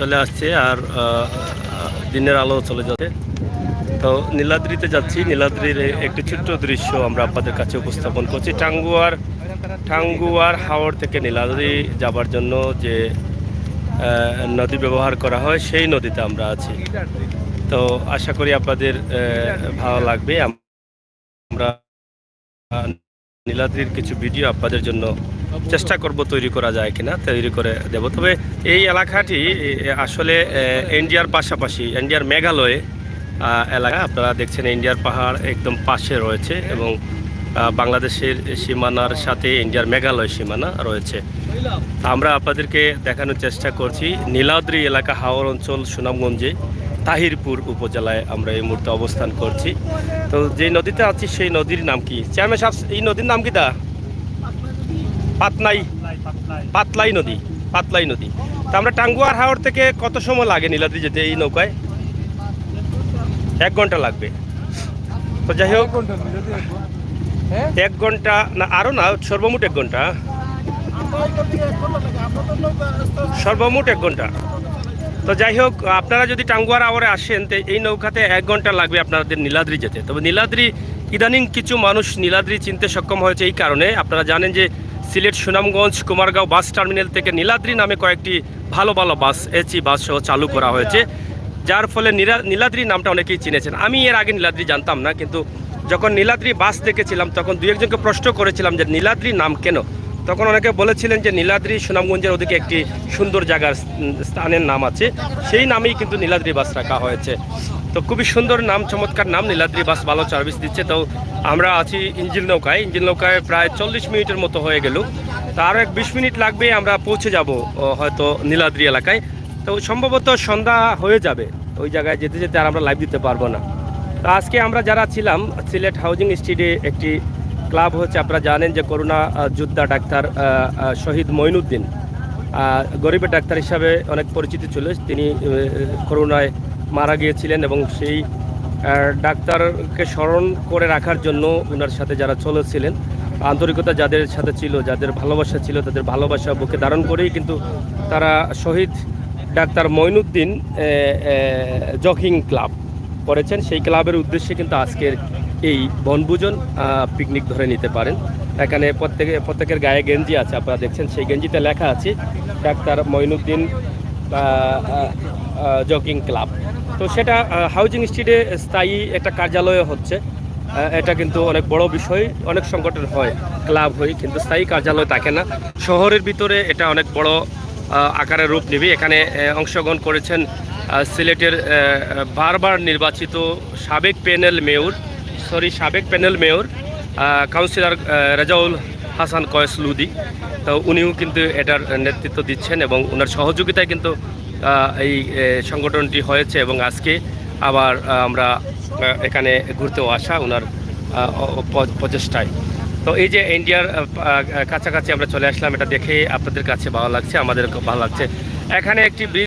চলে আসছে আর দিনের আলো চলে যাচ্ছে। তো নীলাদ্রিতে যাচ্ছি। নীলাদ্রির একটি ছোট্ট দৃশ্য আমরা আপনাদের কাছে উপস্থাপন করছি। টাঙ্গুয়ার হাওর থেকে নীলাদ্রি যাবার জন্য যে নদী ব্যবহার করা হয় সেই নদীতে আমরা আছি। তো আশা করি আপনাদের ভালো লাগবে। আমরা নীলাদ্রির কিছু ভিডিও আপনাদের জন্য চেষ্টা করব তৈরি করা যায় কিনা, তৈরি করে দেব। তবে এই এলাকাটি আসলে ইন্ডিয়ার পাশাপাশি ইন্ডিয়ার মেঘালয়ে এলাকা। আপনারা দেখছেন ইন্ডিয়ার পাহাড় একদম পাশে রয়েছে এবং বাংলাদেশের সীমানার সাথে ইন্ডিয়ার মেঘালয় সীমানা রয়েছে। আমরা আপনাদেরকে দেখানোর চেষ্টা করছি নীলাদ্রি এলাকা, হাওর অঞ্চল, সুনামগঞ্জে তাহিরপুর উপজেলায় আমরা এই মুহূর্তে অবস্থান করছি। তো যে নদীতে আছি সেই নদীর নাম কি চেয়ারম্যান সাহেব? এই নদীর নাম কি? পাতলাই নদী। পাতলাই নদী। তা আমরা টাঙ্গুয়ার হাওর থেকে কত সময় লাগে নীলাদ্রি যেতে এই নৌকায়? 1 ঘন্টা লাগবে। তো যাই হোক, 1 ঘন্টা না, আরও না, সর্বমোট 1 ঘন্টা। সর্বমোট 1 ঘন্টা। তো যাই হোক, আপনারা যদি টাঙ্গুয়ার হাওরে আসেন তো এই নৌকাতে 1 ঘন্টা লাগবে আপনাদের নীলাদ্রি যেতে। তবে নীলাদ্রি ইদানিং কিছু মানুষ নীলাদ্রি চিনতে সক্ষম হয়েছে এই কারণে, আপনারা জানেন যে সিলেট, সুনামগঞ্জ, কুমারগাঁও বাস টার্মিনাল থেকে নীলাদ্রি নামে কয়েকটি ভালো ভালো বাস, এসি বাস সহ চালু করা হয়েছে, যার ফলে নীলাদ্রি নামটা অনেকেই চিনেছেন। আমি এর আগে নীলাদ্রি জানতাম না, কিন্তু যখন নীলাদ্রি বাস দেখেছিলাম তখন 2-1জনকে প্রশ্ন করেছিলাম যে নীলাদ্রি নাম কেন। তখন অনেকে বলেছিলেন যে নীলাদ্রি সুনামগঞ্জের ওদিকে একটি সুন্দর জায়গার স্থানের নাম আছে, সেই নামেই কিন্তু নীলাদ্রি বাস রাখা হয়েছে। তো খুবই সুন্দর নাম, চমৎকার নাম। নীলাদ্রি বাস ভালো সার্ভিস দিচ্ছে। তো আমরা আছি ইঞ্জিন নৌকায় প্রায় 40 মিনিটের মতো হয়ে গেল। তো আরও 20 মিনিট লাগবে, আমরা পৌঁছে যাব হয়তো নীলাদ্রি এলাকায়। তো সম্ভবত সন্ধ্যা হয়ে যাবে ওই জায়গায় যেতে যেতে, আর আমরা লাইভ দিতে পারবো না। তো আজকে আমরা যারা ছিলাম সিলেট হাউজিং স্ট্রিটে একটি ক্লাব হচ্ছে, আপনারা জানেন যে করোনা যোদ্ধা ডাক্তার শহীদ মঈনুদ্দিন গরিবের ডাক্তার হিসাবে অনেক পরিচিতি ছিল। তিনি করোনায় মারা গিয়েছিলেন এবং সেই ডাক্তারকে স্মরণ করে রাখার জন্য ওনার সাথে যারা চলেছিলেন, আন্তরিকতা যাদের সাথে ছিল, যাদের ভালোবাসা ছিল, তাদের ভালোবাসা বুকে ধারণ করেই কিন্তু তারা শহীদ ডাক্তার মঈনুদ্দিন জগিং ক্লাব করেছেন। সেই ক্লাবের উদ্দেশ্যে কিন্তু আজকের এই বনভোজন পিকনিক ধরে নিতে পারেন। এখানে প্রত্যেকের গায়ে গেঞ্জি আছে, আপনারা দেখছেন, সেই গেঞ্জিতে লেখা আছে ডাক্তার মঈনুদ্দিন জগিং ক্লাব। তো সেটা হাউজিং স্ট্রিটে স্থায়ী একটা কার্যালয় হচ্ছে। এটা কিন্তু অনেক বড় বিষয়। অনেক সংগঠন হয়, ক্লাব হয়, কিন্তু স্থায়ী কার্যালয় থাকে না। শহরের ভিতরে এটা অনেক বড় আকারের রূপ নেবে। এখানে অংশগ্রহণ করেছেন সিলেটের বারবার নির্বাচিত সাবেক panel mayor councillor Rezaul Hasan Kayes Ludi. তো উনিও কিন্তু এটার নেতৃত্ব দিচ্ছেন এবং ওনার সহযোগিতায় কিন্তু এই সংগঠনটি হয়েছে এবং আজকে আবার আমরা এখানে ঘুরতেও আসা ওনার প্রচেষ্টায়। তো এই যে ইন্ডিয়ার কাছাকাছি আমরা চলে আসলাম, এটা দেখে আপনাদের কাছে ভালো লাগছে, আমাদের ভালো লাগছে। এখানে একটি